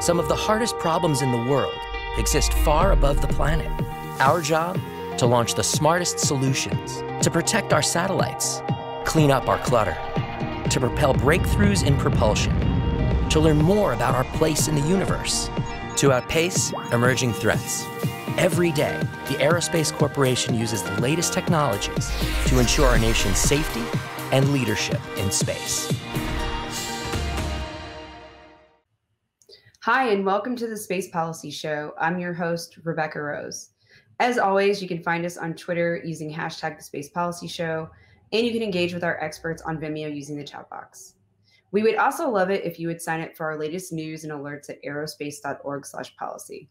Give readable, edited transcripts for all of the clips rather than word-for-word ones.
Some of the hardest problems in the world exist far above the planet. Our job? To launch the smartest solutions, to protect our satellites, clean up our clutter, to propel breakthroughs in propulsion, to learn more about our place in the universe, to outpace emerging threats. Every day, the Aerospace Corporation uses the latest technologies to ensure our nation's safety and leadership in space. Hi, and welcome to the Space Policy Show. I'm your host, Rebecca Rose. As always, you can find us on Twitter using hashtag the Space Policy Show, and you can engage with our experts on Vimeo using the chat box. We would also love it if you would sign up for our latest news and alerts at aerospace.org/policy.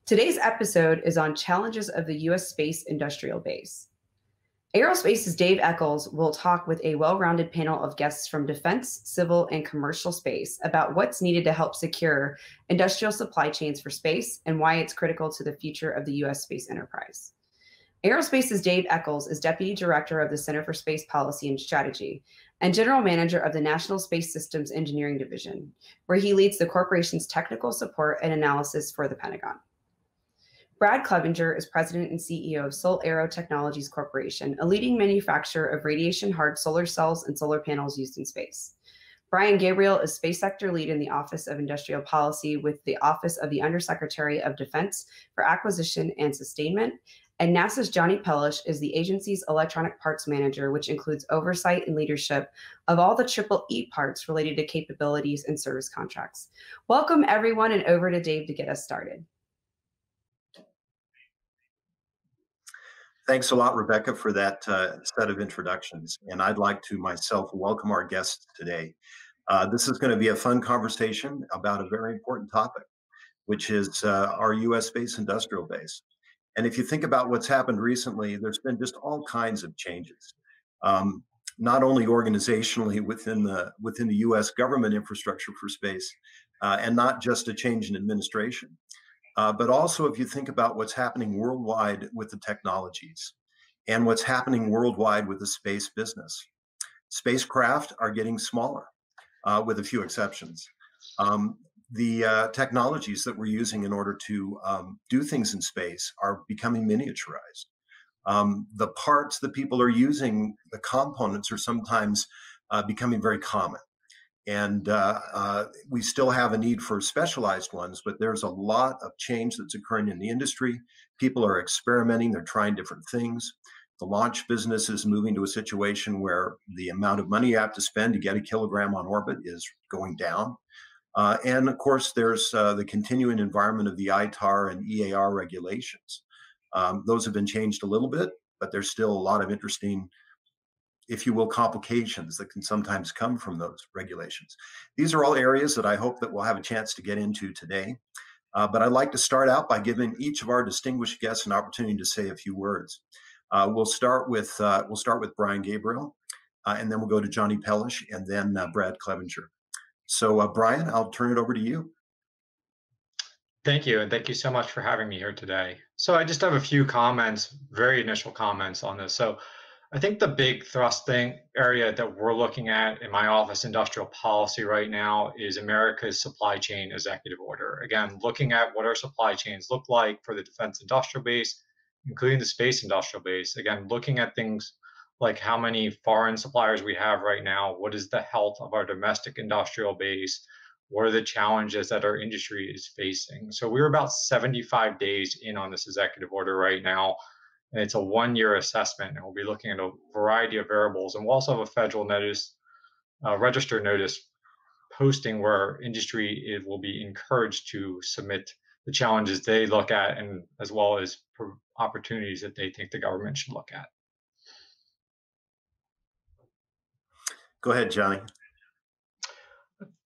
Today's episode is on challenges of the U.S. space industrial base. Aerospace's Dave Eccles will talk with a well-rounded panel of guests from defense, civil, and commercial space about what's needed to help secure industrial supply chains for space and why it's critical to the future of the U.S. space enterprise. Aerospace's Dave Eccles is Deputy Director of the Center for Space Policy and Strategy and General Manager of the National Space Systems Engineering Division, where he leads the corporation's technical support and analysis for the Pentagon. Brad Clevenger is President and CEO of SolAero Technologies Corporation, a leading manufacturer of radiation-hard solar cells and solar panels used in space. Brian Gabriel is Space Sector Lead in the Office of Industrial Policy with the Office of the Undersecretary of Defense for Acquisition and Sustainment. And NASA's Jonny Pellish is the agency's Electronic Parts Manager, which includes oversight and leadership of all the EEE parts related to capabilities and service contracts. Welcome, everyone, and over to Dave to get us started. Thanks a lot, Rebecca, for that set of introductions. And I'd like to myself welcome our guests today. This is going to be a fun conversation about a very important topic, which is our U.S. space industrial base. And if you think about what's happened recently, there's been just all kinds of changes, not only organizationally within the U.S. government infrastructure for space, and not just a change in administration. But also, if you think about what's happening worldwide with the technologies and what's happening worldwide with the space business. Spacecraft are getting smaller, with a few exceptions. The technologies that we're using in order to do things in space are becoming miniaturized. The parts that people are using, the components, are sometimes becoming very common. And we still have a need for specialized ones, but there's a lot of change that's occurring in the industry. People are experimenting, they're trying different things. The launch business is moving to a situation where the amount of money you have to spend to get a kilogram on orbit is going down. And of course, there's the continuing environment of the ITAR and EAR regulations. Those have been changed a little bit, but there's still a lot of interesting, if you will, complications that can sometimes come from those regulations. These are all areas that I hope that we'll have a chance to get into today. But I'd like to start out by giving each of our distinguished guests an opportunity to say a few words. We'll start with Brian Gabriel, and then we'll go to Jonny Pellish, and then Brad Clevenger. So Brian, I'll turn it over to you. Thank you, and thank you so much for having me here today. So I just have a few comments, very initial comments on this. So I think the big thrusting area that we're looking at in my office, industrial policy right now, is America's supply chain executive order. Again, looking at what our supply chains look like for the defense industrial base, including the space industrial base. Again, looking at things like how many foreign suppliers we have right now, what is the health of our domestic industrial base, what are the challenges that our industry is facing. So we're about 75 days in on this executive order right now. And it's a one-year assessment, and we'll be looking at a variety of variables. And we'll also have a federal notice, register notice posting where our industry will be encouraged to submit the challenges they look at, and as well as opportunities that they think the government should look at. Go ahead, Jonny.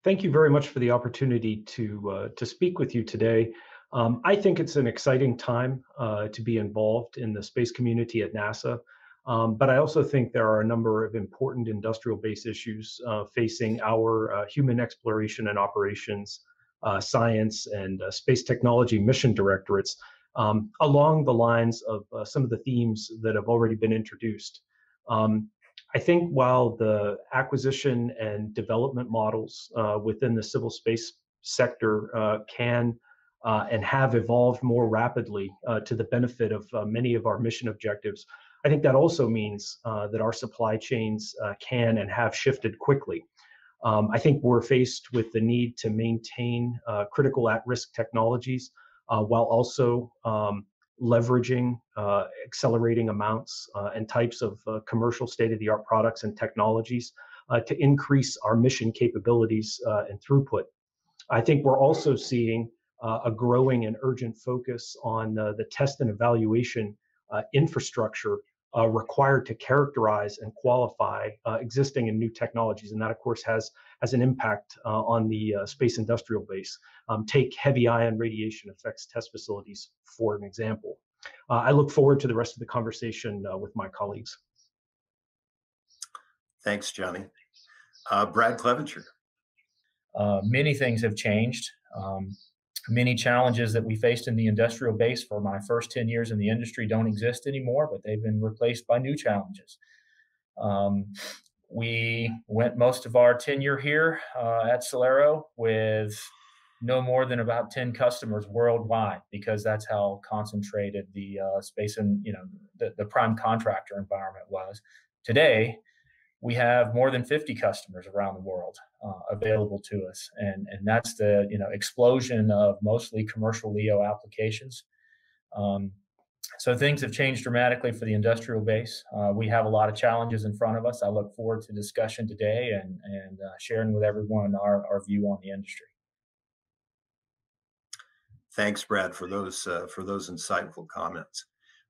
Thank you very much for the opportunity to speak with you today. I think it's an exciting time to be involved in the space community at NASA, but I also think there are a number of important industrial base issues facing our human exploration and operations, science, and space technology mission directorates along the lines of some of the themes that have already been introduced. I think while the acquisition and development models within the civil space sector can and have evolved more rapidly to the benefit of many of our mission objectives, I think that also means that our supply chains can and have shifted quickly. I think we're faced with the need to maintain critical at-risk technologies while also leveraging accelerating amounts and types of commercial state-of-the-art products and technologies to increase our mission capabilities and throughput. I think we're also seeing a growing and urgent focus on the test and evaluation infrastructure required to characterize and qualify existing and new technologies. And that, of course, has an impact on the space industrial base. Take heavy ion radiation effects test facilities, for an example. I look forward to the rest of the conversation with my colleagues. Thanks, Jonny. Brad Clevenger. Many things have changed. Many challenges that we faced in the industrial base for my first 10 years in the industry don't exist anymore, but they've been replaced by new challenges. We went most of our tenure here at SolAero with no more than about 10 customers worldwide, because that's how concentrated the space and the prime contractor environment was. Today, we have more than 50 customers around the world available to us, and that's the explosion of mostly commercial LEO applications. So things have changed dramatically for the industrial base. We have a lot of challenges in front of us. I look forward to discussion today and sharing with everyone our view on the industry. Thanks, Brad, for those insightful comments.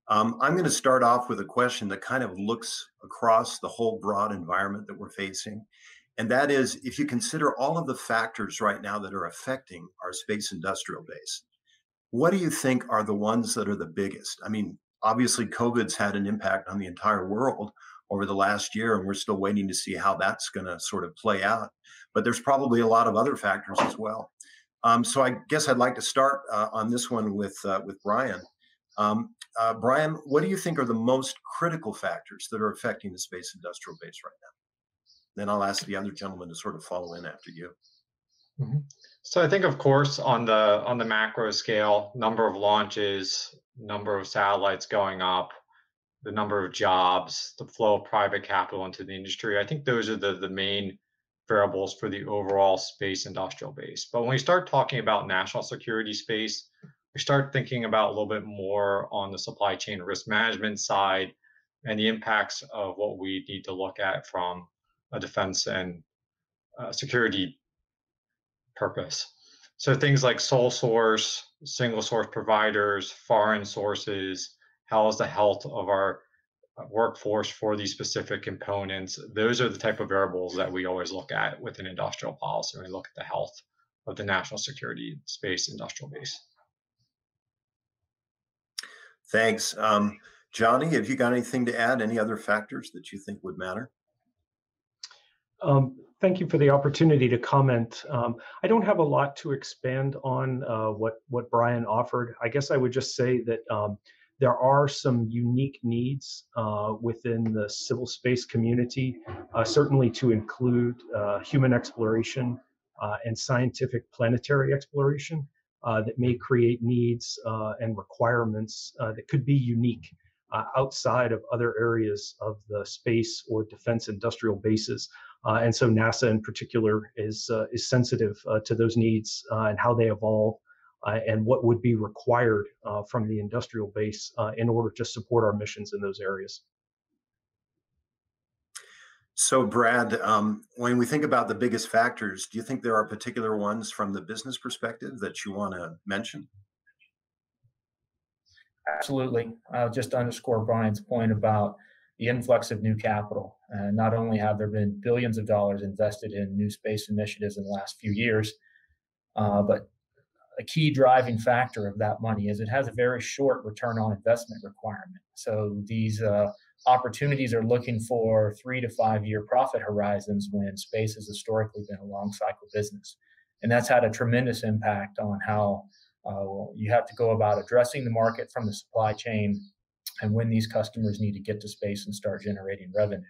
I'm going to start off with a question that kind of looks across the whole broad environment that we're facing. And that is, if you consider all of the factors right now that are affecting our space industrial base, what do you think are the ones that are the biggest? I mean, obviously, COVID's had an impact on the entire world over the last year, and we're still waiting to see how that's going to sort of play out. But there's probably a lot of other factors as well. So I guess I'd like to start on this one with Brian. Brian, what do you think are the most critical factors that are affecting the space industrial base right now? Then I'll ask the other gentleman to sort of follow in after you. Mm-hmm. So I think, of course, on the macro scale, number of launches, number of satellites going up, the number of jobs, the flow of private capital into the industry, I think those are the main variables for the overall space industrial base. But when we start talking about national security space, we start thinking about a little bit more on the supply chain risk management side and the impacts of what we need to look at from a defense and security purpose. So things like sole source, single source providers, foreign sources, how is the health of our workforce for these specific components? Those are the type of variables that we always look at with an industrial policy when we look at the health of the national security space industrial base. Thanks. Jonny, have you got anything to add? Any other factors that you think would matter? Thank you for the opportunity to comment. I don't have a lot to expand on what Brian offered. I guess I would just say that there are some unique needs within the civil space community, certainly to include human exploration and scientific planetary exploration that may create needs and requirements that could be unique outside of other areas of the space or defense industrial bases. And so NASA in particular is sensitive to those needs and how they evolve and what would be required from the industrial base in order to support our missions in those areas. So Brad, when we think about the biggest factors, do you think there are particular ones from the business perspective that you want to mention? Absolutely. I'll just underscore Brian's point about the influx of new capital. And not only have there been billions of dollars invested in new space initiatives in the last few years, but a key driving factor of that money is it has a very short return on investment requirement. So these opportunities are looking for 3 to 5 year profit horizons when space has historically been a long cycle business. And that's had a tremendous impact on how you have to go about addressing the market from the supply chain and when these customers need to get to space and start generating revenue.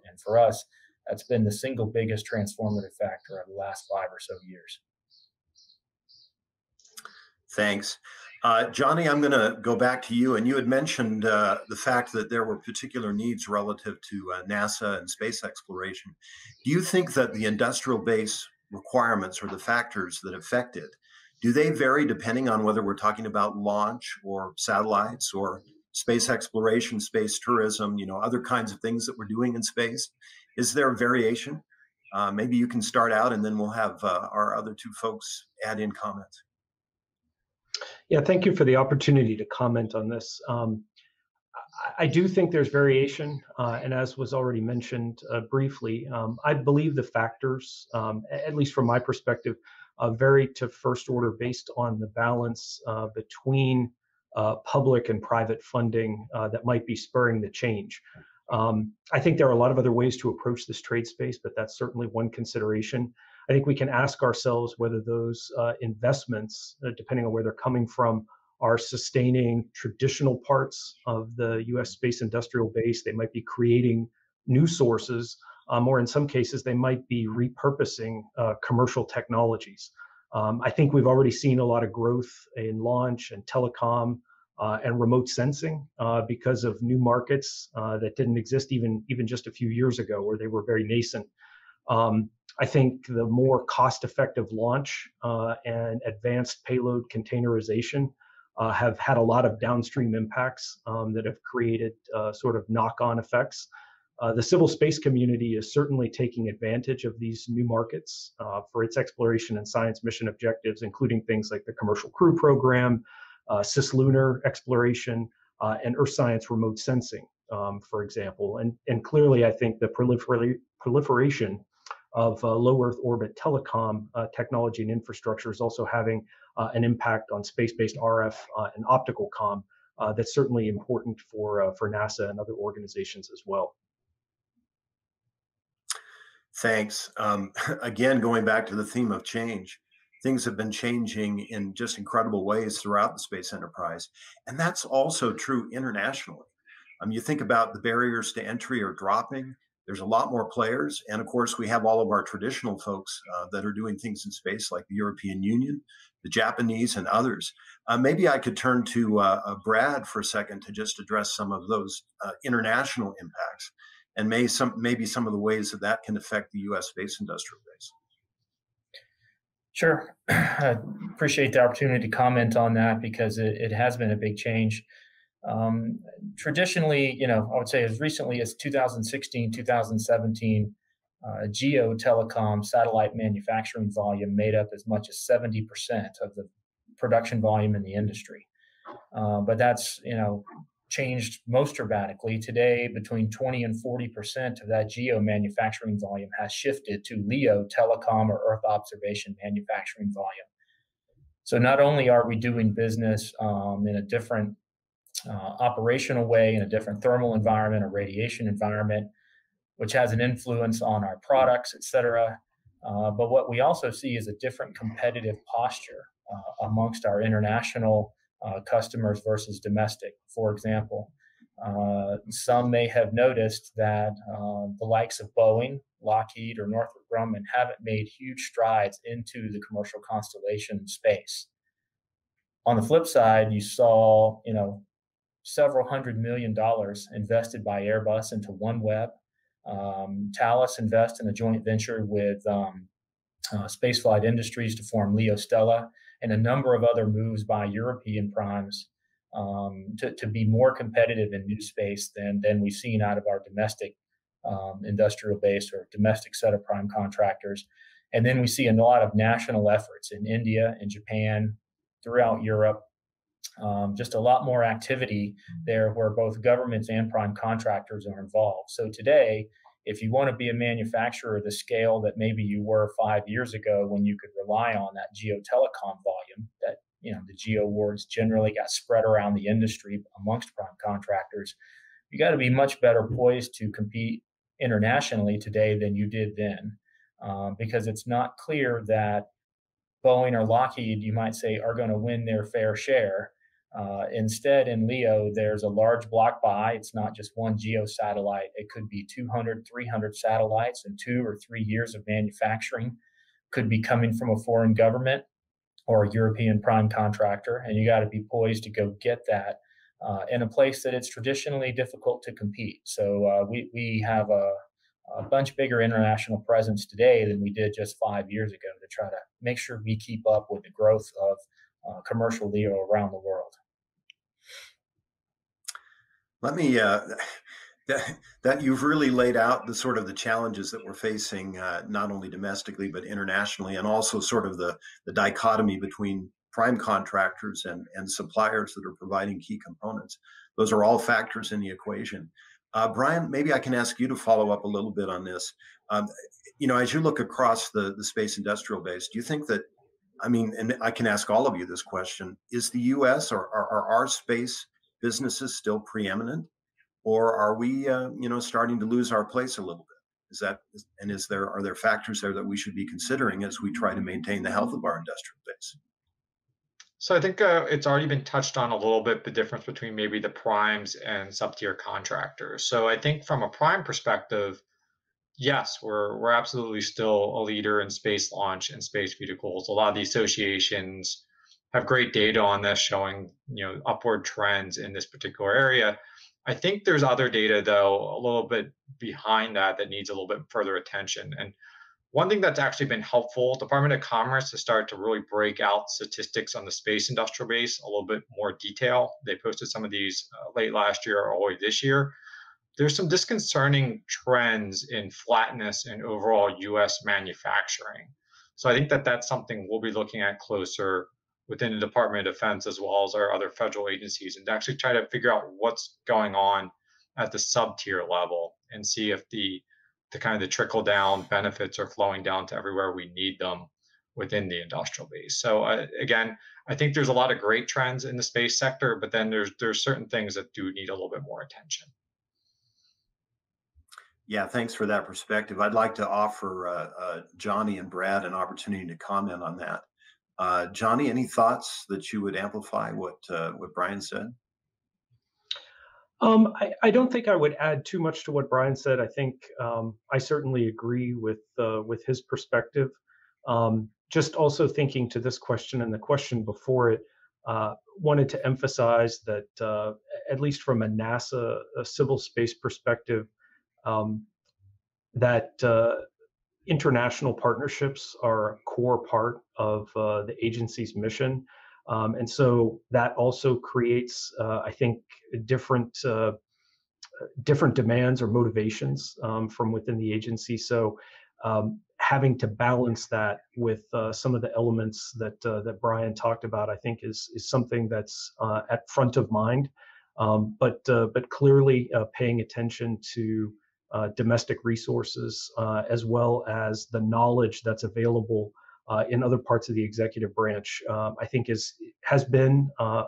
And for us, that's been the single biggest transformative factor of the last 5 or so years. Thanks. Jonny, I'm going to go back to you. And you had mentioned the fact that there were particular needs relative to NASA and space exploration. Do you think that the industrial base requirements or the factors that affect it, do they vary depending on whether we're talking about launch or satellites or space exploration, space tourism, other kinds of things that we're doing in space? Is there a variation? Maybe you can start out and then we'll have our other two folks add in comments. Yeah, thank you for the opportunity to comment on this. I do think there's variation, and as was already mentioned briefly, I believe the factors, at least from my perspective, vary to first order based on the balance between public and private funding that might be spurring the change. I think there are a lot of other ways to approach this trade space, but that's certainly one consideration. I think we can ask ourselves whether those investments, depending on where they're coming from, are sustaining traditional parts of the U.S. space industrial base. They might be creating new sources, or in some cases, they might be repurposing commercial technologies. I think we've already seen a lot of growth in launch and telecom and remote sensing because of new markets that didn't exist even just a few years ago, where they were very nascent. I think the more cost-effective launch and advanced payload containerization have had a lot of downstream impacts that have created sort of knock-on effects. The civil space community is certainly taking advantage of these new markets for its exploration and science mission objectives, including things like the Commercial Crew Program, cislunar exploration, and Earth science remote sensing, for example. And clearly, I think the proliferation of low Earth orbit telecom technology and infrastructure is also having an impact on space-based RF and optical comm that's certainly important for NASA and other organizations as well. Thanks. Again, going back to the theme of change, things have been changing in just incredible ways throughout the space enterprise. And that's also true internationally. You think about the barriers to entry are dropping. There's a lot more players. And of course, we have all of our traditional folks that are doing things in space, like the European Union, the Japanese, and others. Maybe I could turn to Brad for a second to just address some of those international impacts and maybe some of the ways that that can affect the U.S. space industrial base. Sure. I appreciate the opportunity to comment on that because it has been a big change. Traditionally, I would say as recently as 2016, 2017, geo telecom satellite manufacturing volume made up as much as 70% of the production volume in the industry. But that's, changed most dramatically. Today, between 20 and 40% of that geo manufacturing volume has shifted to LEO telecom or Earth observation manufacturing volume. So not only are we doing business in a different operational way, in a different thermal environment or radiation environment, which has an influence on our products, et cetera, but what we also see is a different competitive posture amongst our international customers versus domestic. For example, some may have noticed that the likes of Boeing, Lockheed, or Northrop Grumman haven't made huge strides into the commercial constellation space. On the flip side, you saw, several $100 million invested by Airbus into OneWeb. Thales invest in a joint venture with Spaceflight Industries to form LeoStella, and a number of other moves by European primes to be more competitive in new space than we've seen out of our domestic industrial base or domestic set of prime contractors. And then we see a lot of national efforts in India and Japan, throughout Europe. Just a lot more activity there where both governments and prime contractors are involved. So today, if you want to be a manufacturer of the scale that maybe you were 5 years ago when you could rely on that geo telecom volume, that the geo awards generally got spread around the industry amongst prime contractors, you got to be much better poised to compete internationally today than you did then, because it's not clear that Boeing or Lockheed, you might say, are going to win their fair share. Instead, in LEO, there's a large block buy. It's not just one geo satellite. It could be 200, 300 satellites in 2 or 3 years of manufacturing. Could be coming from a foreign government. or a European prime contractor, and you got to be poised to go get that in a place that it's traditionally difficult to compete. So we have a bunch bigger international presence today than we did just 5 years ago to try to make sure we keep up with the growth of commercial LEO around the world. Let me that you've really laid out the sort of the challenges that we're facing, not only domestically but internationally, and also sort of the dichotomy between prime contractors and suppliers that are providing key components. Those are all factors in the equation. Brian, maybe I can ask you to follow up a little bit on this. As you look across the space industrial base, do you think that, I mean, and I can ask all of you this question, is the U.S. or are our space businesses still preeminent? Or are we, starting to lose our place a little bit? Are there factors there that we should be considering as we try to maintain the health of our industrial base? So I think it's already been touched on a little bit, the difference between maybe the primes and sub-tier contractors. So I think from a prime perspective, yes, we're absolutely still a leader in space launch and space vehicles. A lot of the associations have great data on this, showing upward trends in this particular area. I think there's other data, though, a little bit behind that needs a little bit further attention. And one thing that's actually been helpful, Department of Commerce has started to really break out statistics on the space industrial base a little bit more detail. They posted some of these late last year or early this year. There's some disconcerting trends in flatness in overall U.S. manufacturing. So I think that's something we'll be looking at closer within the Department of Defense as well as our other federal agencies, and to actually try to figure out what's going on at the sub-tier level and see if the kind of the trickle down benefits are flowing down to everywhere we need them within the industrial base. So again, I think there's a lot of great trends in the space sector, but then there's certain things that do need a little bit more attention. Yeah, thanks for that perspective. I'd like to offer Jonny and Brad an opportunity to comment on that. Jonny, any thoughts that you would amplify what Brian said? I don't think I would add too much to what Brian said. I think I certainly agree with his perspective. Just also thinking to this question and the question before it, wanted to emphasize that at least from a NASA civil space perspective, that international partnerships are a core part of the agency's mission. And so that also creates, I think, different demands or motivations from within the agency. So having to balance that with some of the elements that Brian talked about, I think is something that's at front of mind. But clearly paying attention to domestic resources as well as the knowledge that's available in other parts of the executive branch, I think has been a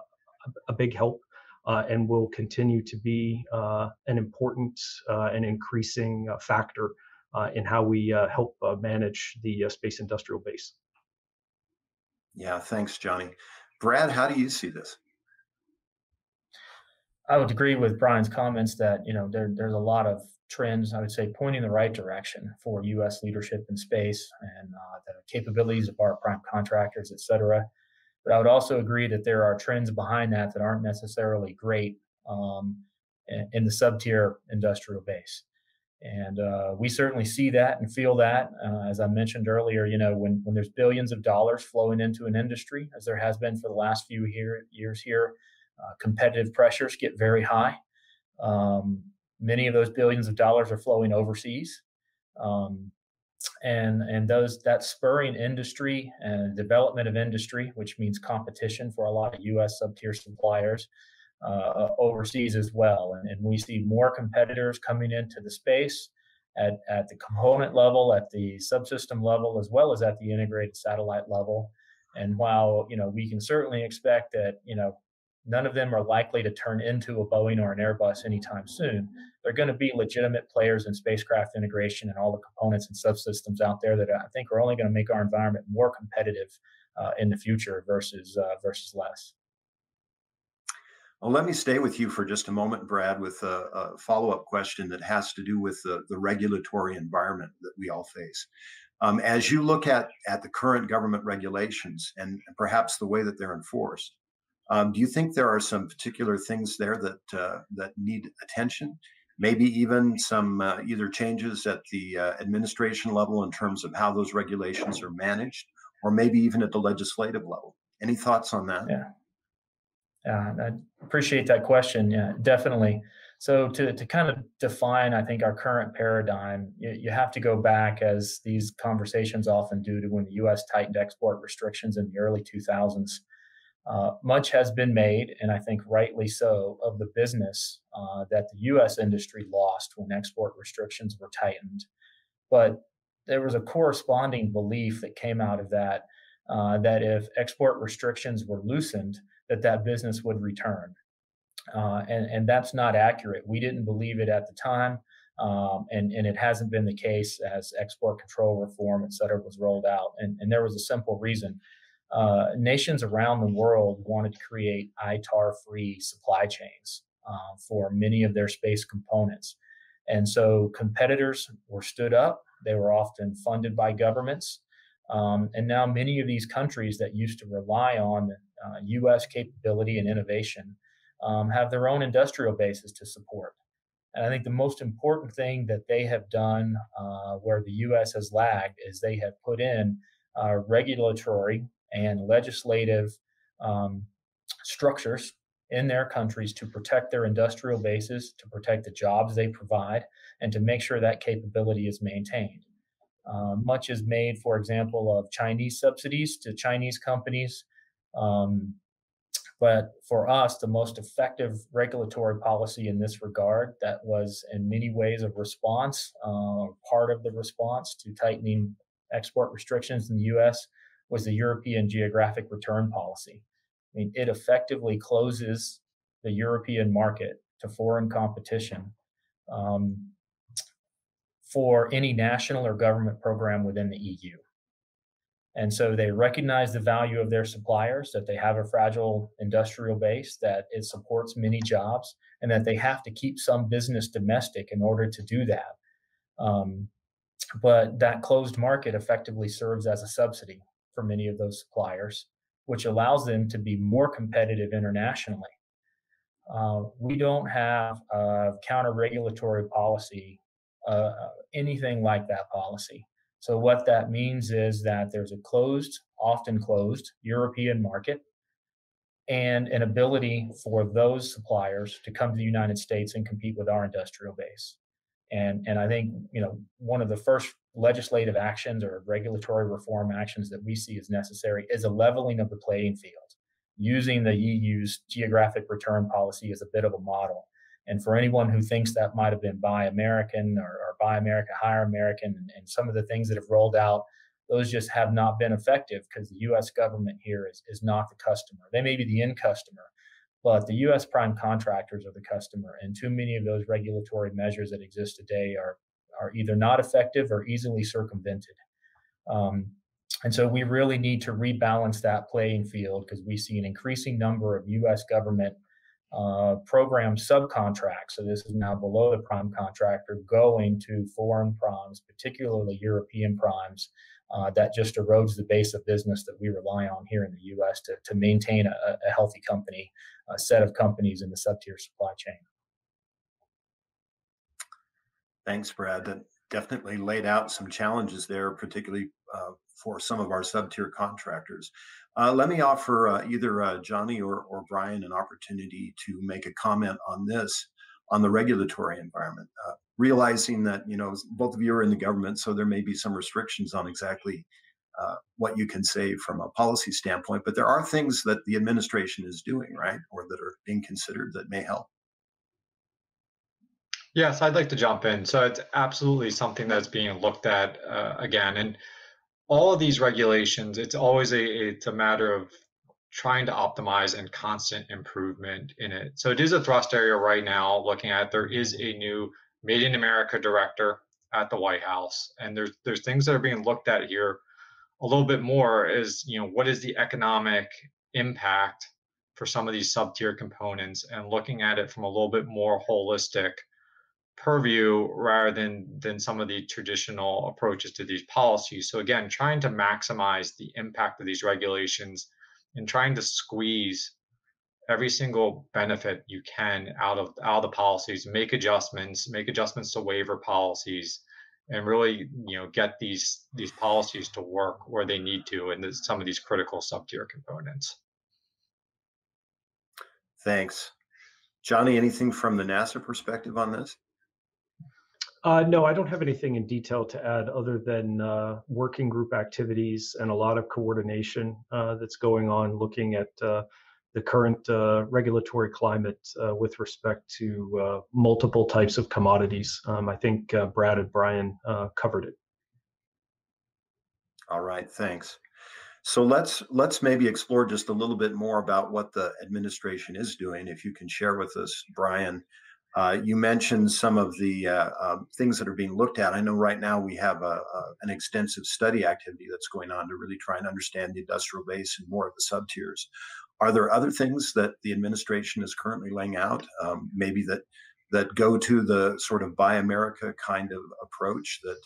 big help and will continue to be an important and increasing factor in how we help manage the space industrial base. Yeah, thanks, Jonny. Brad, how do you see this? I would agree with Brian's comments that there's a lot of trends, I would say, pointing the right direction for U.S. leadership in space and the capabilities of our prime contractors, et cetera. But I would also agree that there are trends behind that aren't necessarily great in the sub-tier industrial base. And we certainly see that and feel that. As I mentioned earlier, when there's billions of dollars flowing into an industry, as there has been for the last few years here, competitive pressures get very high. Many of those billions of dollars are flowing overseas. And that spurring industry and development of industry, which means competition for a lot of U.S. sub-tier suppliers overseas as well. And we see more competitors coming into the space at the component level, at the subsystem level, as well as at the integrated satellite level. And while we can certainly expect that none of them are likely to turn into a Boeing or an Airbus anytime soon, they're going to be legitimate players in spacecraft integration and all the components and subsystems out there that I think are only going to make our environment more competitive in the future versus less. Well, let me stay with you for just a moment, Brad, with a follow-up question that has to do with the regulatory environment that we all face. As you look at the current government regulations and perhaps the way that they're enforced, do you think there are some particular things there that need attention? Maybe even some either changes at the administration level in terms of how those regulations are managed, or maybe even at the legislative level. Any thoughts on that? Yeah, I appreciate that question. Yeah, definitely. So to kind of define, I think, our current paradigm, you have to go back, as these conversations often do, to when the U.S. tightened export restrictions in the early 2000s. Much has been made, and I think rightly so, of the business that the U.S. industry lost when export restrictions were tightened. But there was a corresponding belief that came out of that, that if export restrictions were loosened, that business would return. And that's not accurate. We didn't believe it at the time, and it hasn't been the case as export control reform, et cetera, was rolled out. And there was a simple reason. Nations around the world wanted to create ITAR-free supply chains for many of their space components. And so competitors were stood up. They were often funded by governments. And now many of these countries that used to rely on U.S. capability and innovation have their own industrial bases to support. And I think the most important thing that they have done where the U.S. has lagged is they have put in regulatory and legislative structures in their countries to protect their industrial bases, to protect the jobs they provide, and to make sure that capability is maintained. Much is made, for example, of Chinese subsidies to Chinese companies. But for us, the most effective regulatory policy in this regard that was in many ways a response, part of the response to tightening export restrictions in the U.S. was the European geographic return policy. I mean, it effectively closes the European market to foreign competition for any national or government program within the EU. And so they recognize the value of their suppliers, that they have a fragile industrial base, that it supports many jobs, and that they have to keep some business domestic in order to do that. But that closed market effectively serves as a subsidy for many of those suppliers, which allows them to be more competitive internationally. We don't have a counter-regulatory policy, anything like that policy. So what that means is that there's a closed, often closed, European market and an ability for those suppliers to come to the United States and compete with our industrial base. And I think, one of the first legislative actions or regulatory reform actions that we see as necessary is a leveling of the playing field, using the EU's geographic return policy as a bit of a model. And for anyone who thinks that might have been Buy American or Buy America, Hire American, and some of the things that have rolled out, those just have not been effective because the U.S. government here is not the customer. They may be the end customer, but the U.S. prime contractors are the customer. And too many of those regulatory measures that exist today are either not effective or easily circumvented. And so we really need to rebalance that playing field because we see an increasing number of U.S. government program subcontracts. So this is now below the prime contractor going to foreign primes, particularly European primes, that just erodes the base of business that we rely on here in the U.S. to maintain a healthy company, a set of companies in the sub-tier supply chain. Thanks, Brad. That definitely laid out some challenges there, particularly for some of our sub-tier contractors. Let me offer either Jonny or Brian an opportunity to make a comment on this, on the regulatory environment, realizing that, both of you are in the government, so there may be some restrictions on exactly what you can say from a policy standpoint, but there are things that the administration is doing, right, or that are being considered that may help. Yes, I'd like to jump in. So it's absolutely something that's being looked at again. And all of these regulations, it's always it's a matter of trying to optimize and constant improvement in it. So it is a thrust area right now, looking at there is a new Made in America director at the White House. And there's things that are being looked at here a little bit more is, what is the economic impact for some of these sub-tier components and looking at it from a little bit more holistic purview rather than some of the traditional approaches to these policies. So again, trying to maximize the impact of these regulations and trying to squeeze every single benefit you can out of the policies, make adjustments to waiver policies, and really get these policies to work where they need to in some of these critical sub-tier components. Thanks. Jonny, anything from the NASA perspective on this? No, I don't have anything in detail to add other than working group activities and a lot of coordination that's going on, looking at the current regulatory climate with respect to multiple types of commodities. I think Brad and Brian covered it. All right, thanks. So let's maybe explore just a little bit more about what the administration is doing. If you can share with us, Brian, you mentioned some of the things that are being looked at. I know right now we have an extensive study activity that's going on to really try and understand the industrial base and more of the sub-tiers. Are there other things that the administration is currently laying out, maybe that go to the sort of Buy America kind of approach that,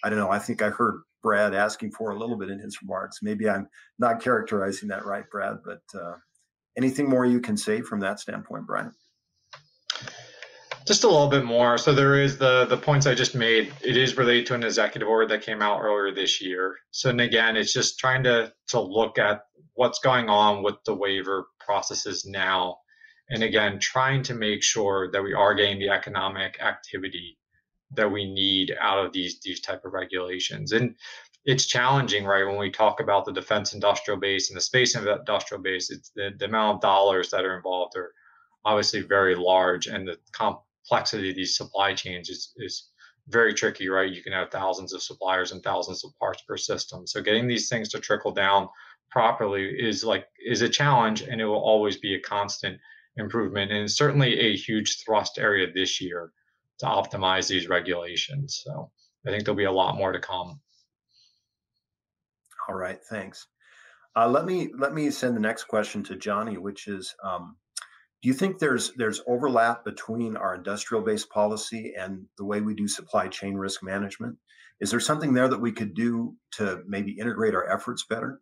I don't know, I think I heard Brad asking for a little bit in his remarks. Maybe I'm not characterizing that right, Brad, but anything more you can say from that standpoint, Brian? Just a little bit more. So there is the points I just made. It is related to an executive order that came out earlier this year. So, and again, it's just trying to look at what's going on with the waiver processes now. And again, trying to make sure that we are getting the economic activity that we need out of these type of regulations. And it's challenging, right? When we talk about the defense industrial base and the space industrial base, it's the amount of dollars that are involved are obviously very large, and the complexity of these supply chains is very tricky, right? You can have thousands of suppliers and thousands of parts per system. So getting these things to trickle down properly is a challenge, and it will always be a constant improvement. And it's certainly a huge thrust area this year to optimize these regulations. So I think there'll be a lot more to come. All right, thanks. Let me send the next question to Jonny, which is, do you think there's overlap between our industrial-based policy and the way we do supply chain risk management? Is there something there that we could do to maybe integrate our efforts better?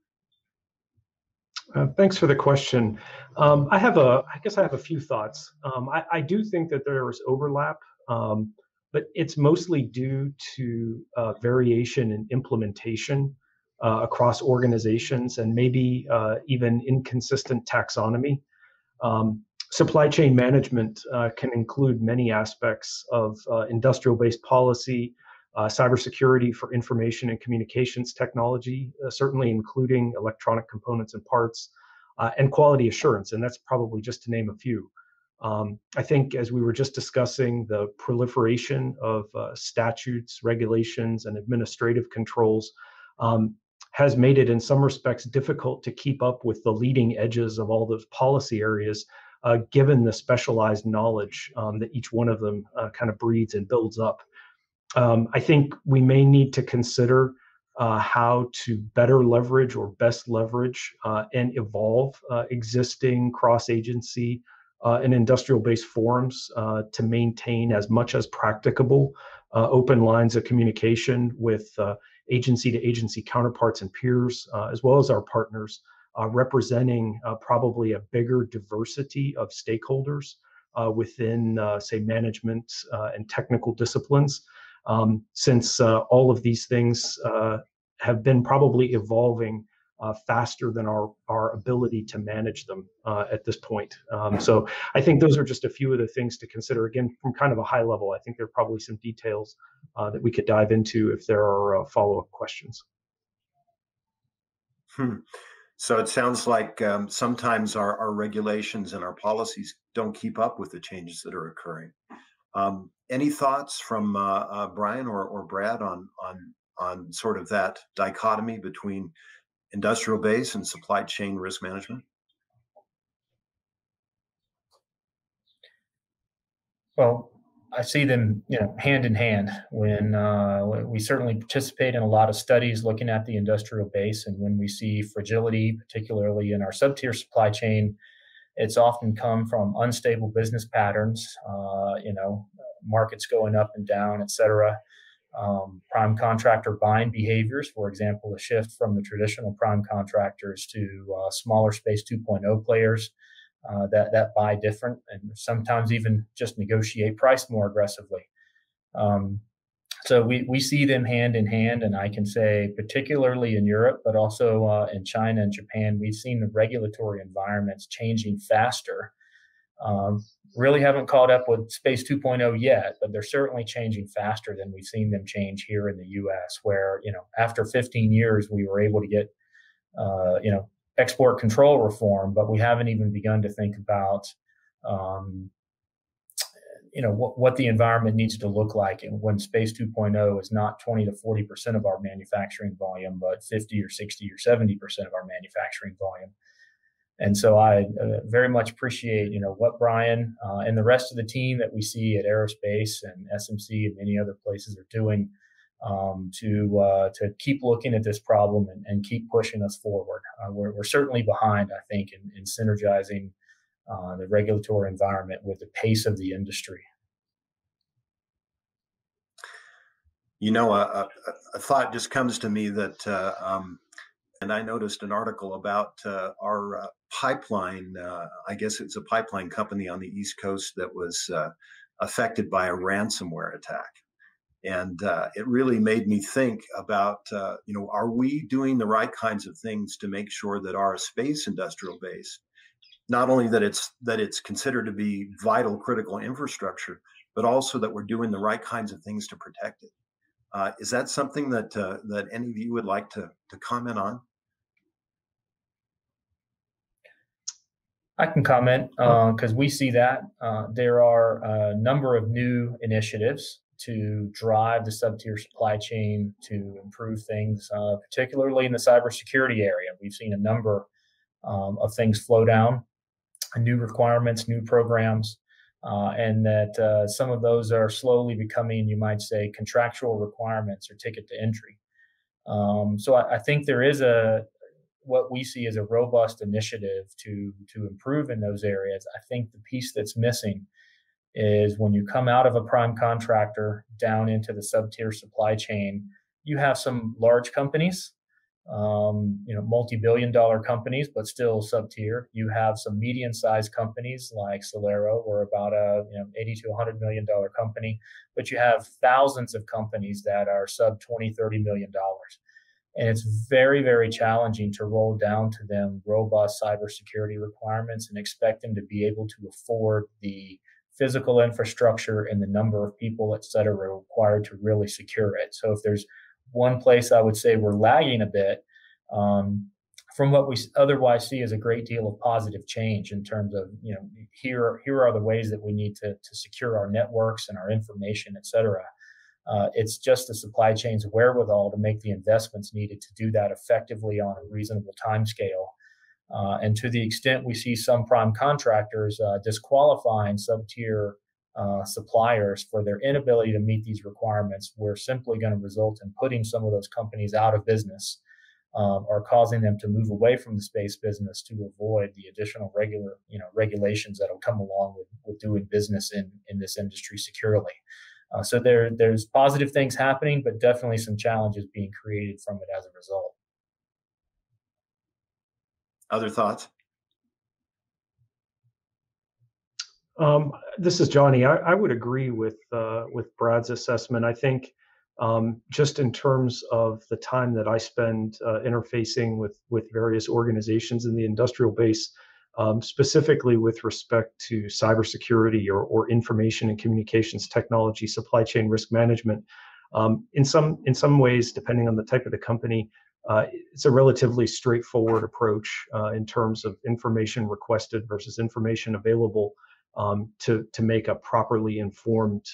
Thanks for the question. I guess I have a few thoughts. I do think that there is overlap, but it's mostly due to variation in implementation across organizations and maybe even inconsistent taxonomy. Supply chain management can include many aspects of industrial-based policy, cybersecurity for information and communications technology, certainly including electronic components and parts, and quality assurance, and that's probably just to name a few. I think, as we were just discussing, the proliferation of statutes, regulations, and administrative controls has made it in some respects difficult to keep up with the leading edges of all those policy areas, given the specialized knowledge that each one of them kind of breeds and builds up. I think we may need to consider how to better leverage or best leverage and evolve existing cross-agency and industrial-based forums to maintain as much as practicable open lines of communication with agency-to-agency counterparts and peers, as well as our partners, representing probably a bigger diversity of stakeholders within, say, management and technical disciplines, since all of these things have been probably evolving faster than our ability to manage them at this point. So I think those are just a few of the things to consider. Again, from kind of a high level, I think there are probably some details that we could dive into if there are follow-up questions. So it sounds like sometimes our regulations and our policies don't keep up with the changes that are occurring. Any thoughts from Brian or Brad on sort of that dichotomy between industrial base and supply chain risk management? Well, I see them, hand in hand. When we certainly participate in a lot of studies looking at the industrial base, and when we see fragility, particularly in our sub-tier supply chain, it's often come from unstable business patterns, markets going up and down, et cetera. Prime contractor buying behaviors, for example, a shift from the traditional prime contractors to smaller Space 2.0 players that buy different and sometimes even just negotiate price more aggressively. So we see them hand in hand, and I can say particularly in Europe, but also in China and Japan, we've seen the regulatory environments changing faster. Really haven't caught up with Space 2.0 yet, but they're certainly changing faster than we've seen them change here in the U.S., where, after 15 years, we were able to get, export control reform, but we haven't even begun to think about, what the environment needs to look like, and when Space 2.0 is not 20 to 40% of our manufacturing volume, but 50 or 60 or 70% of our manufacturing volume. And so I very much appreciate, what Brian and the rest of the team that we see at Aerospace and SMC and many other places are doing to keep looking at this problem and keep pushing us forward. We're certainly behind, I think, in synergizing the regulatory environment with the pace of the industry. A thought just comes to me that, and I noticed an article about our pipeline. I guess it's a pipeline company on the East Coast that was affected by a ransomware attack. And it really made me think about, are we doing the right kinds of things to make sure that our space industrial base, not only that it's considered to be vital, critical infrastructure, but also that we're doing the right kinds of things to protect it. Is that something that any of you would like to comment on? I can comment because we see that there are a number of new initiatives to drive the sub-tier supply chain to improve things, particularly in the cybersecurity area. We've seen a number of things flow down, new requirements, new programs, and that some of those are slowly becoming, you might say, contractual requirements or ticket to entry. So I think there is what we see as a robust initiative to improve in those areas. I think the piece that's missing is when you come out of a prime contractor down into the sub-tier supply chain, you have some large companies, multi-billion-dollar companies, but still sub-tier. You have some medium-sized companies like SolAero, we're about a $80 to $100 million company, but you have thousands of companies that are sub $20, $30 million. And it's very, very challenging to roll down to them robust cybersecurity requirements and expect them to be able to afford the physical infrastructure and the number of people, et cetera, required to really secure it. So if there's one place I would say we're lagging a bit from what we otherwise see as a great deal of positive change in terms of, here are the ways that we need to secure our networks and our information, et cetera. It's just the supply chain's wherewithal to make the investments needed to do that effectively on a reasonable timescale. And to the extent we see some prime contractors disqualifying sub-tier suppliers for their inability to meet these requirements, we're simply going to result in putting some of those companies out of business or causing them to move away from the space business to avoid the additional regulations that will come along with doing business in this industry securely. So there's positive things happening, but definitely some challenges being created from it as a result. Other thoughts? This is Jonny. I would agree with Brad's assessment. I think just in terms of the time that I spend interfacing with various organizations in the industrial base, specifically with respect to cybersecurity or information and communications technology, supply chain risk management. In some ways, depending on the type of the company, it's a relatively straightforward approach in terms of information requested versus information available to make a properly informed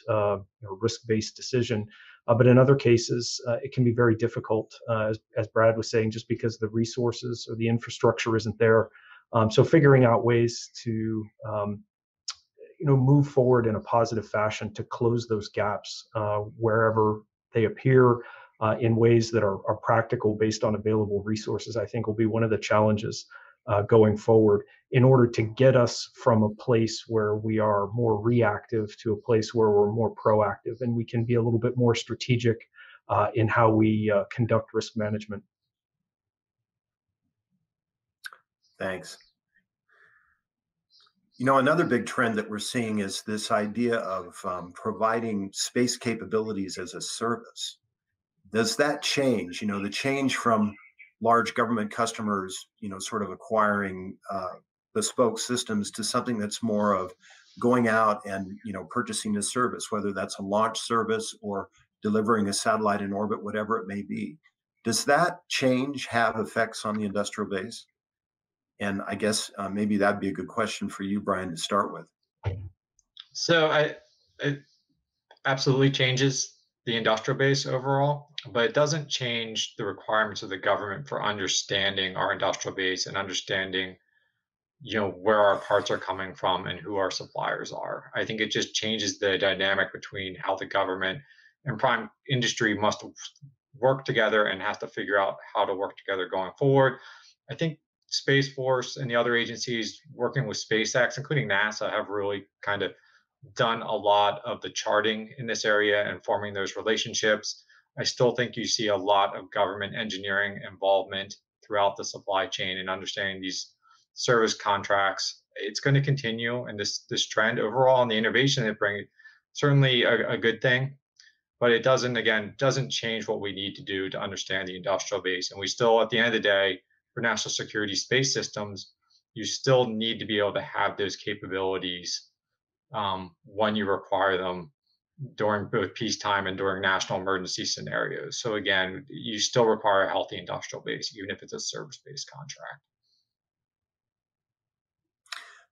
risk-based decision. But in other cases, it can be very difficult, as Brad was saying, just because the resources or the infrastructure isn't there. So figuring out ways to move forward in a positive fashion to close those gaps wherever they appear in ways that are practical based on available resources, I think will be one of the challenges. going forward in order to get us from a place where we are more reactive to a place where we're more proactive, and we can be a little bit more strategic in how we conduct risk management. Thanks. You know, another big trend that we're seeing is this idea of providing space capabilities as a service. Does that change, you know, the change from large government customers, you know, sort of acquiring bespoke systems to something that's more of going out and, you know, purchasing a service, whether that's a launch service or delivering a satellite in orbit, whatever it may be. Does that change have effects on the industrial base? And I guess maybe that'd be a good question for you, Brian, to start with. So it absolutely changes the industrial base overall, but it doesn't change the requirements of the government for understanding our industrial base and understanding, you know, where our parts are coming from and who our suppliers are. I think it just changes the dynamic between how the government and prime industry must work together and has to figure out how to work together going forward. I think Space Force and the other agencies working with SpaceX, including NASA, have really kind of done a lot of the charting in this area and forming those relationships. I still think you see a lot of government engineering involvement throughout the supply chain and understanding these service contracts. It's going to continue, and this trend overall and the innovation it brings, certainly a good thing, but it doesn't change what we need to do to understand the industrial base. And we still, at the end of the day, for national security space systems, you still need to be able to have those capabilities when you require them during both peacetime and during national emergency scenarios. So again, you still require a healthy industrial base, even if it's a service-based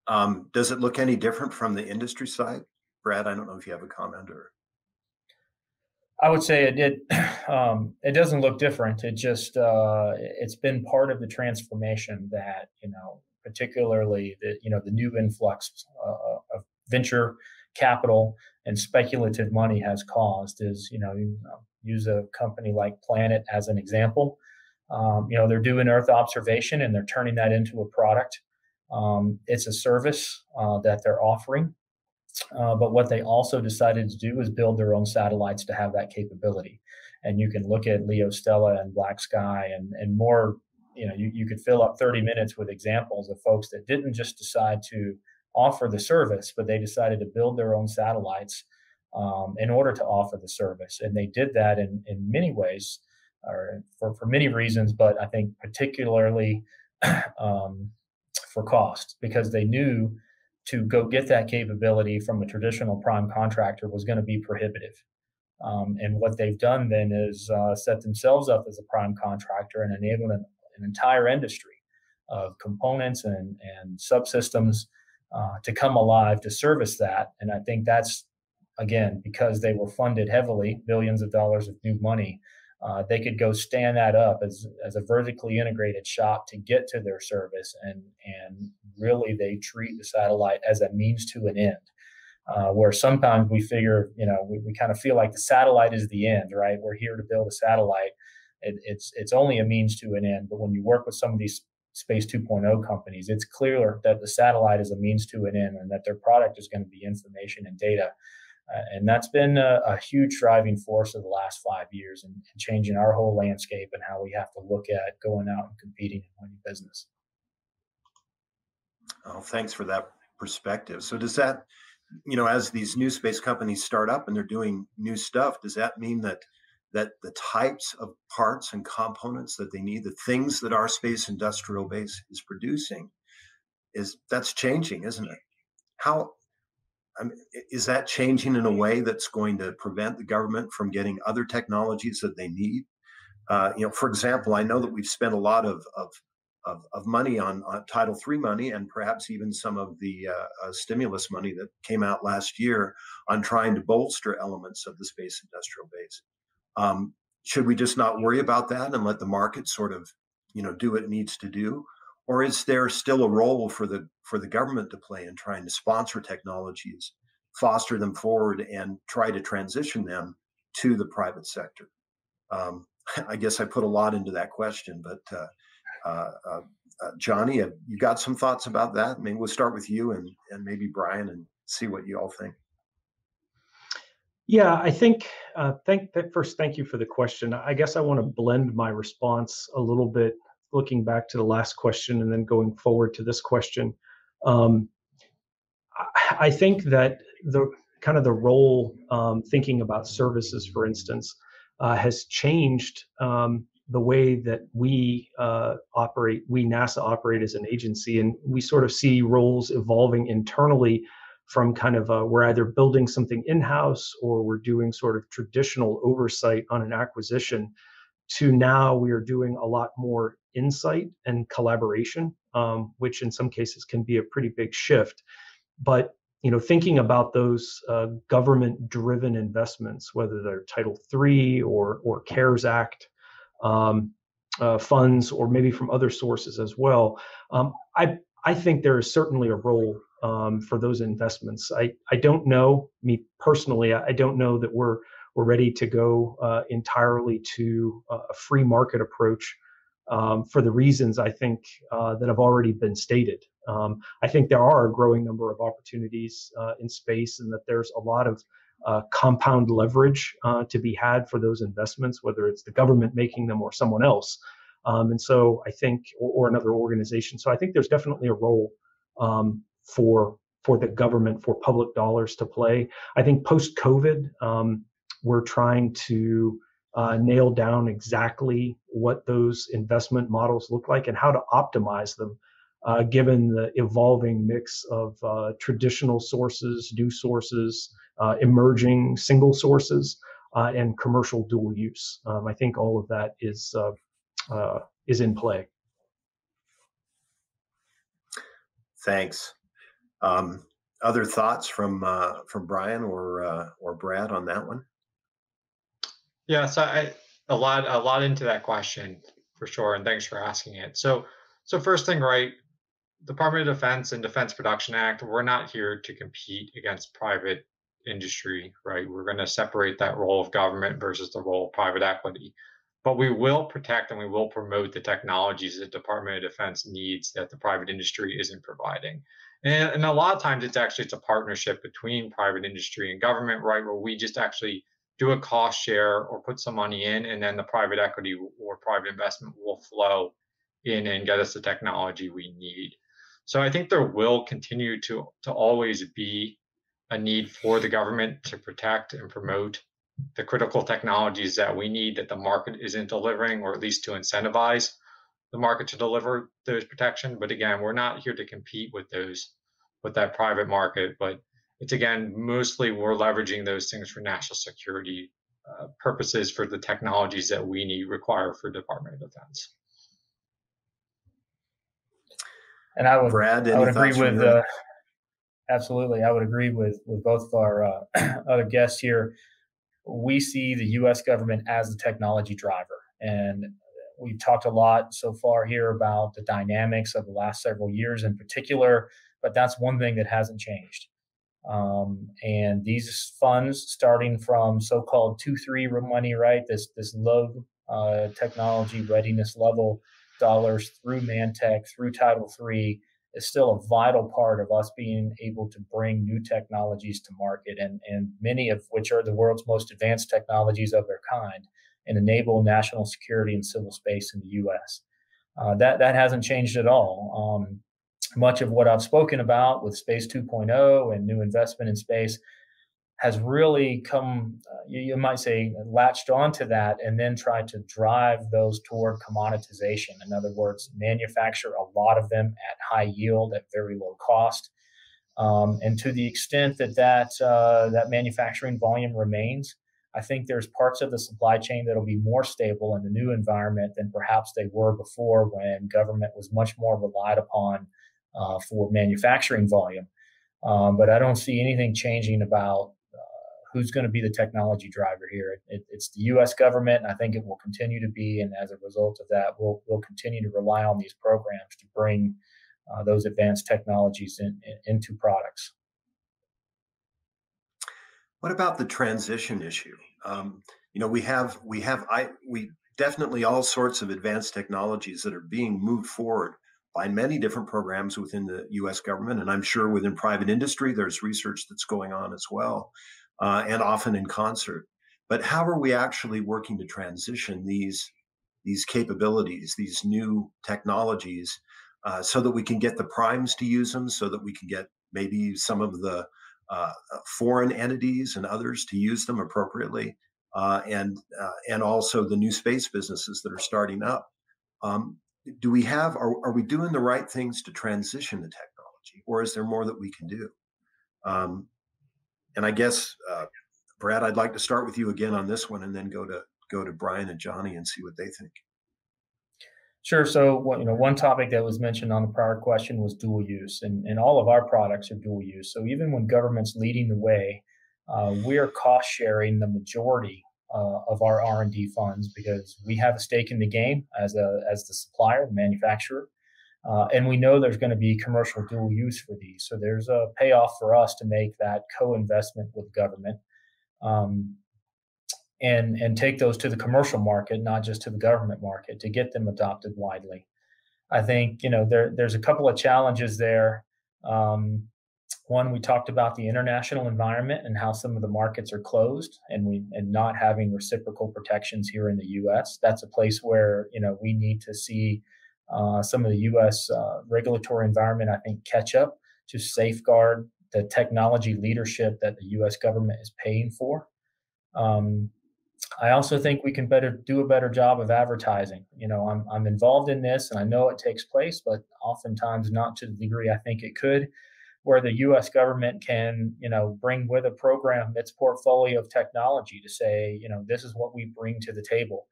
contract. Does it look any different from the industry side? Brad, I don't know if you have a comment or. I would say it doesn't look different. It just it's been part of the transformation that, you know, particularly the new influx of venture capital and speculative money has caused. Is, you use a company like Planet as an example. They're doing Earth observation and they're turning that into a product. It's a service that they're offering. But what they also decided to do is build their own satellites to have that capability. And you can look at Leo Stella and Black Sky and more. You could fill up 30 minutes with examples of folks that didn't just decide to offer the service, but they decided to build their own satellites in order to offer the service. And they did that in many ways, or for many reasons, but I think particularly for cost, because they knew to go get that capability from a traditional prime contractor was going to be prohibitive. And what they've done then is set themselves up as a prime contractor and enabled an entire industry of components and subsystems to come alive to service that. And I think that's, again, because they were funded heavily, billions of dollars of new money. They could go stand that up as a vertically integrated shop to get to their service, and really they treat the satellite as a means to an end. Where sometimes we figure, we kind of feel like the satellite is the end, right? We're here to build a satellite. It's only a means to an end. But when you work with some of these Space 2.0 companies, it's clear that the satellite is a means to an end and that their product is going to be information and data. And that's been a huge driving force of the last 5 years and changing our whole landscape and how we have to look at going out and competing and winning business. Oh, thanks for that perspective. So does that, as these new space companies start up and they're doing new stuff, does that mean that the types of parts and components that they need, the things that our space industrial base is producing, that's changing, isn't it? Is that changing in a way that's going to prevent the government from getting other technologies that they need? For example, I know that we've spent a lot of money on Title III money and perhaps even some of the stimulus money that came out last year on trying to bolster elements of the space industrial base. Should we just not worry about that and let the market sort of, do what it needs to do? Or is there still a role for the government to play in trying to sponsor technologies, foster them forward, and try to transition them to the private sector? I guess I put a lot into that question, but Jonny, have you got some thoughts about that? I mean, we'll start with you and maybe Brian and see what you all think. Yeah, I think, thank you for the question. I guess I want to blend my response a little bit, looking back to the last question and then going forward to this question. I think that the kind of the role, thinking about services, for instance, has changed the way that we operate, we NASA operate as an agency, and we sort of see roles evolving internally from kind of we're either building something in-house or we're doing sort of traditional oversight on an acquisition, to now we are doing a lot more insight and collaboration, which in some cases can be a pretty big shift. But thinking about those government-driven investments, whether they're Title III or CARES Act funds, or maybe from other sources as well, I think there is certainly a role for those investments. I don't know, me personally, I don't know that we're ready to go entirely to a free market approach for the reasons I think that have already been stated. I think there are a growing number of opportunities in space, and that there's a lot of compound leverage to be had for those investments, whether it's the government making them or someone else. And so I think, or another organization. So I think there's definitely a role for the government, for public dollars to play. I think post-COVID, we're trying to nail down exactly what those investment models look like and how to optimize them, given the evolving mix of traditional sources, new sources, emerging single sources, and commercial dual use. I think all of that is in play. Thanks. Other thoughts from Brian or Brad on that one? Yeah, so a lot into that question for sure, and thanks for asking it. So first thing, right? Department of Defense and Defense Production Act, we're not here to compete against private industry, right? We're going to separate that role of government versus the role of private equity. But we will protect and we will promote the technologies that Department of Defense needs that the private industry isn't providing. And a lot of times it's a partnership between private industry and government, right? Where we just actually do a cost share or put some money in, and then the private equity or private investment will flow in and get us the technology we need. So I think there will continue to always be a need for the government to protect and promote the critical technologies that we need that the market isn't delivering, or at least to incentivize the market to deliver those protection. But again, we're not here to compete with that private market, but it's again, mostly we're leveraging those things for national security purposes for the technologies that we need require for Department of Defense. And I would agree with absolutely. I would agree with both of our other guests here. We see the U.S. government as the technology driver, and we've talked a lot so far here about the dynamics of the last several years in particular, but that's one thing that hasn't changed. And these funds, starting from so-called 2-3 money, right? This low technology readiness level dollars through Mantech, through Title III, is still a vital part of us being able to bring new technologies to market, and many of which are the world's most advanced technologies of their kind, and enable national security and civil space in the U.S. That hasn't changed at all. Much of what I've spoken about with Space 2.0 and new investment in space has really come, you might say, latched onto that and then tried to drive those toward commoditization. In other words, manufacture a lot of them at high yield at very low cost. And to the extent that manufacturing volume remains, I think there's parts of the supply chain that'll be more stable in the new environment than perhaps they were before, when government was much more relied upon for manufacturing volume. But I don't see anything changing about who's going to be the technology driver here. It's the U.S. government, and I think it will continue to be. And as a result of that, we'll continue to rely on these programs to bring those advanced technologies into products. What about the transition issue? We definitely all sorts of advanced technologies that are being moved forward by many different programs within the U.S. government, and I'm sure within private industry, there's research that's going on as well, and often in concert. But how are we actually working to transition these capabilities, these new technologies, so that we can get the primes to use them, so that we can get maybe some of the foreign entities and others to use them appropriately, and also the new space businesses that are starting up. Um, do we have, are we doing the right things to transition the technology, or is there more that we can do? And I guess, Brad, I'd like to start with you again on this one, and then go to Brian and Jonny and see what they think. Sure. So, one topic that was mentioned on the prior question was dual use, and all of our products are dual use. So even when government's leading the way, we're cost sharing the majority of our R&D funds, because we have a stake in the game as the supplier, the manufacturer, and we know there's going to be commercial dual use for these. So there's a payoff for us to make that co-investment with government. And take those to the commercial market, not just to the government market, to get them adopted widely. I think there's a couple of challenges there. One, we talked about the international environment and how some of the markets are closed, and not having reciprocal protections here in the U.S. That's a place where we need to see some of the U.S. Regulatory environment, I think, catch up to safeguard the technology leadership that the U.S. government is paying for. I also think we can do a better job of advertising. I'm involved in this, and I know it takes place, but oftentimes not to the degree I think it could, where the U.S. government can, bring with a program its portfolio of technology to say, this is what we bring to the table.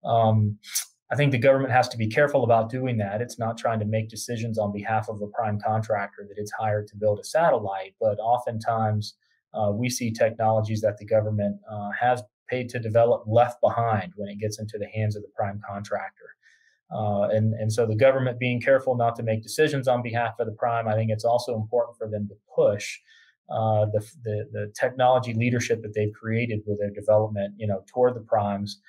I think the government has to be careful about doing that. It's not trying to make decisions on behalf of a prime contractor that it's hired to build a satellite, but oftentimes we see technologies that the government has paid to develop left behind when it gets into the hands of the prime contractor. And so the government being careful not to make decisions on behalf of the prime, I think it's also important for them to push the technology leadership that they've created with their development, toward the primes.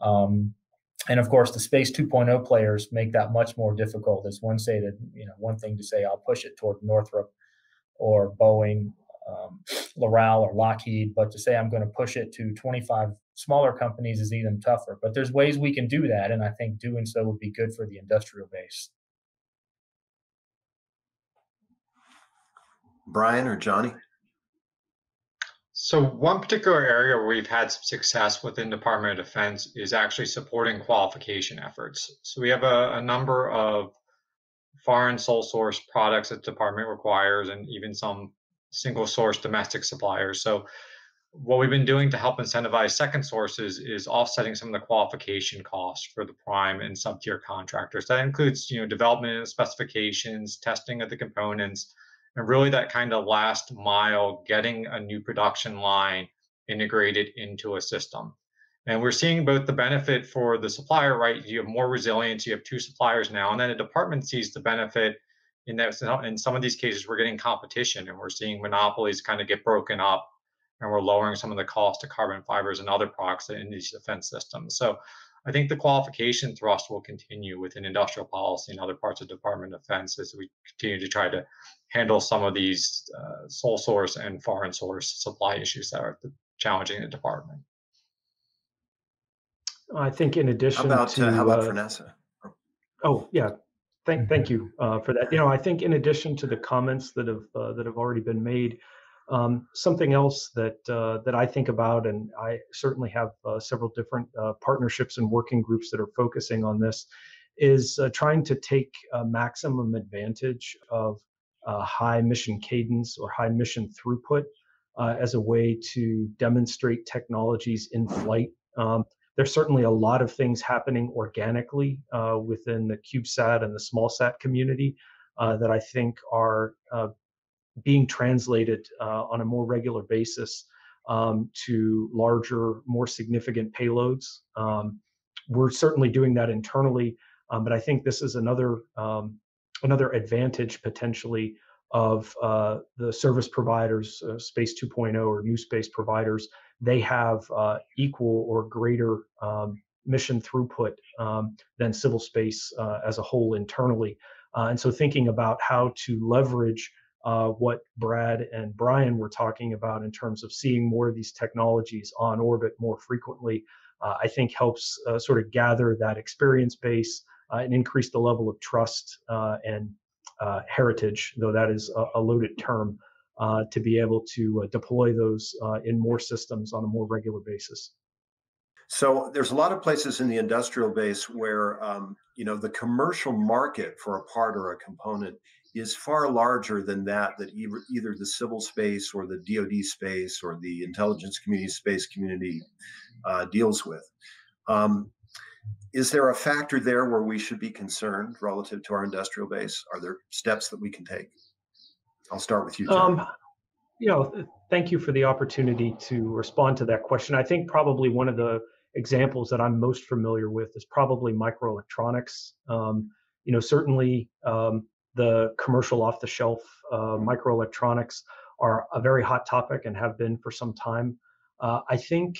And of course, the Space 2.0 players make that much more difficult. It's one thing to say, I'll push it toward Northrop or Boeing, Loral or Lockheed, but to say I'm going to push it to 25 smaller companies is even tougher. But there's ways we can do that, and I think doing so would be good for the industrial base. Brian or Jonny? So one particular area where we've had some success within Department of Defense is actually supporting qualification efforts. So we have a number of foreign sole source products that the department requires, and even some single source domestic suppliers. So what we've been doing to help incentivize second sources is offsetting some of the qualification costs for the prime and sub-tier contractors. That includes, development of specifications, testing of the components, and really that kind of last mile, getting a new production line integrated into a system. And we're seeing both the benefit for the supplier, right? You have more resilience, you have two suppliers now, and then the department sees the benefit in that in some of these cases, we're getting competition, and we're seeing monopolies kind of get broken up, and we're lowering some of the cost of carbon fibers and other products in these defense systems. So I think the qualification thrust will continue within industrial policy and other parts of Department of Defense as we continue to try to handle some of these sole source and foreign source supply issues that are challenging the department. I think in addition how about for NASA? Oh, yeah. Thank you for that. I think in addition to the comments that have already been made, something else that I think about, and I certainly have several different partnerships and working groups that are focusing on this, is trying to take maximum advantage of high mission cadence or high mission throughput as a way to demonstrate technologies in flight. There's certainly a lot of things happening organically within the CubeSat and the SmallSat community that I think are being translated on a more regular basis to larger, more significant payloads. We're certainly doing that internally, but I think this is another advantage potentially of the service providers, Space 2.0 or new space providers. They have equal or greater mission throughput than civil space as a whole internally. And so thinking about how to leverage what Brad and Brian were talking about in terms of seeing more of these technologies on orbit more frequently, I think helps sort of gather that experience base and increase the level of trust and heritage, though that is a loaded term, to be able to deploy those in more systems on a more regular basis. So there's a lot of places in the industrial base where the commercial market for a part or a component is far larger than that either the civil space or the DoD space or the intelligence community, space community deals with. Is there a factor there where we should be concerned relative to our industrial base? Are there steps that we can take? I'll start with you, John. Thank you for the opportunity to respond to that question. I think probably one of the examples that I'm most familiar with is probably microelectronics. Certainly the commercial off-the-shelf microelectronics are a very hot topic and have been for some time. I think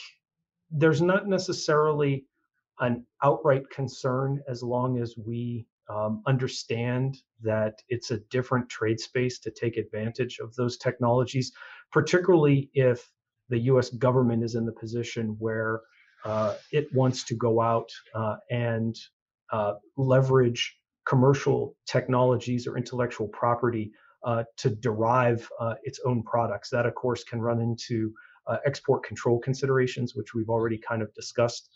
there's not necessarily an outright concern as long as we understand that it's a different trade space to take advantage of those technologies, particularly if the U.S. government is in the position where it wants to go out and leverage commercial technologies or intellectual property to derive its own products. That, of course, can run into export control considerations, which we've already kind of discussed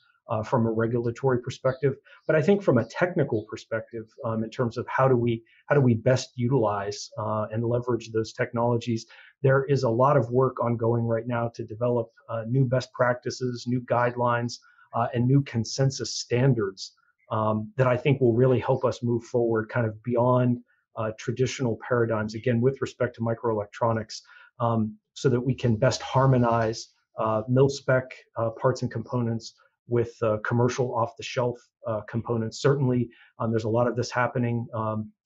from a regulatory perspective. But I think from a technical perspective, in terms of how do we best utilize and leverage those technologies, there is a lot of work ongoing right now to develop new best practices, new guidelines, and new consensus standards that I think will really help us move forward kind of beyond traditional paradigms, again, with respect to microelectronics, so that we can best harmonize mil-spec parts and components with commercial off-the-shelf components. Certainly, there's a lot of this happening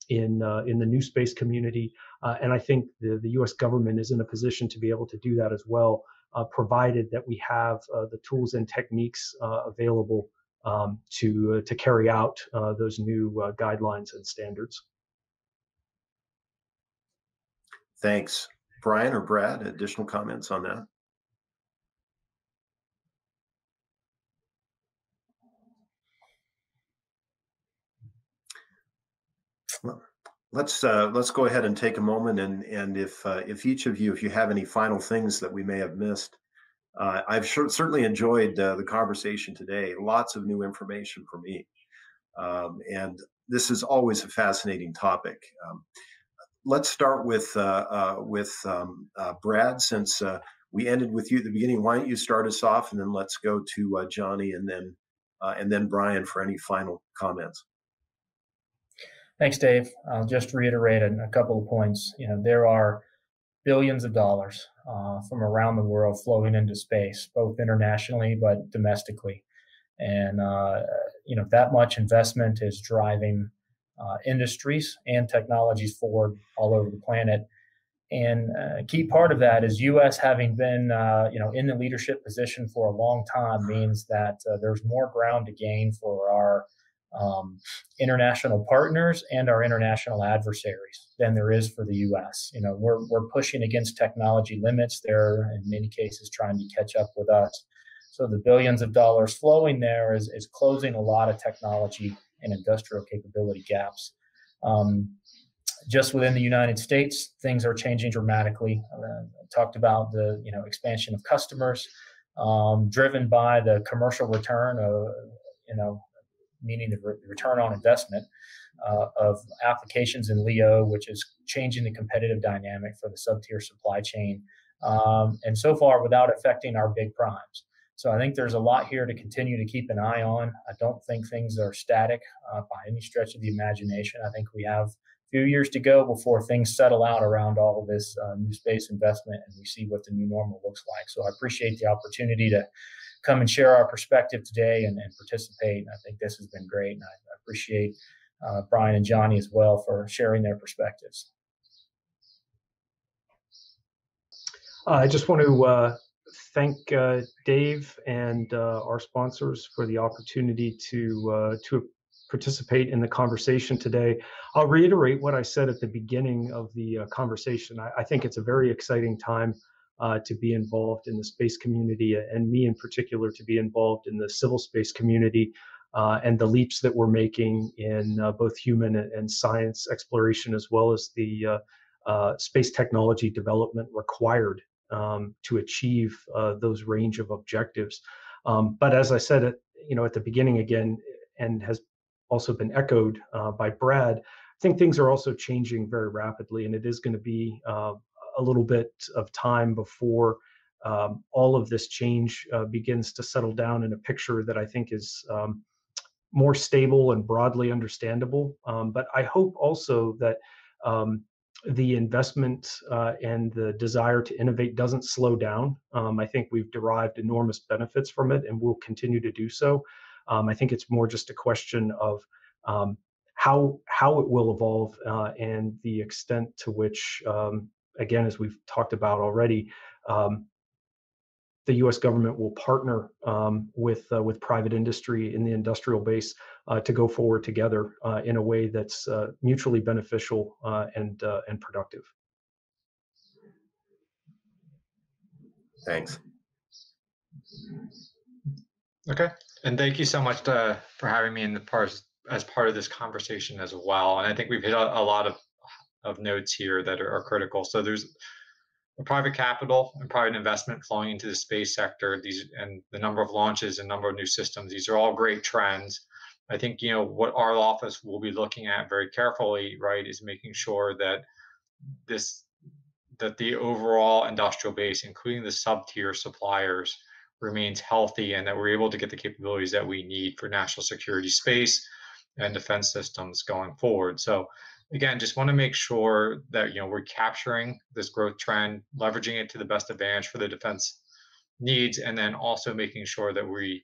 in the new space community, and I think the U.S. government is in a position to be able to do that as well, provided that we have the tools and techniques available to carry out those new guidelines and standards. Thanks. Brian or Brad, additional comments on that? Well, let's go ahead and take a moment, and if each of you, if you have any final things that we may have missed, I've certainly enjoyed the conversation today. Lots of new information for me, and this is always a fascinating topic. Let's start with Brad, since we ended with you at the beginning. Why don't you start us off, and then let's go to Jonny, and then Brian for any final comments. Thanks, Dave. I'll just reiterate a couple of points. There are billions of dollars from around the world flowing into space, both internationally but domestically, and that much investment is driving industries and technologies forward all over the planet. And a key part of that is U.S. having been in the leadership position for a long time means that there's more ground to gain for our international partners and our international adversaries than there is for the U.S. We're pushing against technology limits. They're in many cases trying to catch up with us. So the billions of dollars flowing there is closing a lot of technology and industrial capability gaps. Just within the United States, things are changing dramatically. I talked about the expansion of customers, driven by the commercial return of meaning the return on investment of applications in LEO, which is changing the competitive dynamic for the sub-tier supply chain, and so far without affecting our big primes. So I think there's a lot here to continue to keep an eye on. I don't think things are static by any stretch of the imagination. I think we have a few years to go before things settle out around all of this new space investment, and we see what the new normal looks like. So I appreciate the opportunity to come and share our perspective today and participate. I think this has been great, and I appreciate Brian and Jonny as well for sharing their perspectives. I just want to thank Dave and our sponsors for the opportunity to participate in the conversation today. I'll reiterate what I said at the beginning of the conversation. I think it's a very exciting time to be involved in the space community, and me in particular to be involved in the civil space community, and the leaps that we're making in both human and science exploration, as well as the space technology development required to achieve those range of objectives. But as I said at the beginning again, and has also been echoed by Brad, I think things are also changing very rapidly, and it is going to be a little bit of time before all of this change begins to settle down in a picture that I think is more stable and broadly understandable. But I hope also that the investment and the desire to innovate doesn't slow down. I think we've derived enormous benefits from it, and we'll continue to do so. I think it's more just a question of how it will evolve and the extent to which, again, as we've talked about already, the U.S. government will partner with private industry in the industrial base to go forward together in a way that's mutually beneficial and productive. Thanks. Okay, and thank you so much for having me as part of this conversation as well. And I think we've hit a lot of notes here that are critical. So there's private capital and private investment flowing into the space sector, and the number of launches and number of new systems. These are all great trends. I think what our office will be looking at very carefully, right, is making sure that the overall industrial base, including the sub-tier suppliers, remains healthy, and that we're able to get the capabilities that we need for national security space and defense systems going forward. So again, just want to make sure that we're capturing this growth trend, leveraging it to the best advantage for the defense needs, and then also making sure that we,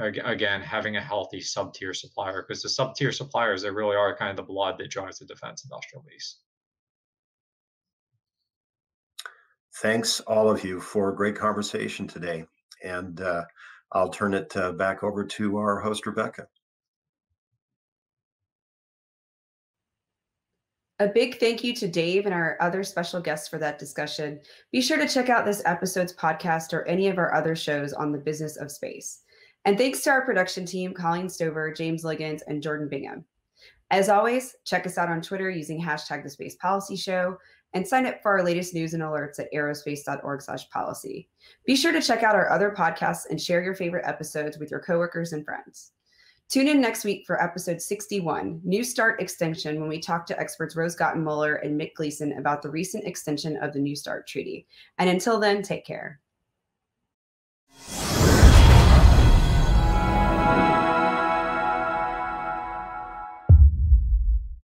again, having a healthy sub-tier supplier, because the sub-tier suppliers, they really are kind of the blood that drives the defense industrial base. Thanks, all of you, for a great conversation today. And I'll turn it back over to our host, Rebecca. A big thank you to Dave and our other special guests for that discussion. Be sure to check out this episode's podcast or any of our other shows on the business of space. And thanks to our production team, Colleen Stover, James Liggins, and Jordan Bingham. As always, check us out on Twitter using #TheSpacePolicyShow, and sign up for our latest news and alerts at aerospace.org/policy. Be sure to check out our other podcasts and share your favorite episodes with your coworkers and friends. Tune in next week for episode 61, New START Extension, when we talk to experts Rose Gottenmuller and Mick Gleason about the recent extension of the New START Treaty. And until then, take care.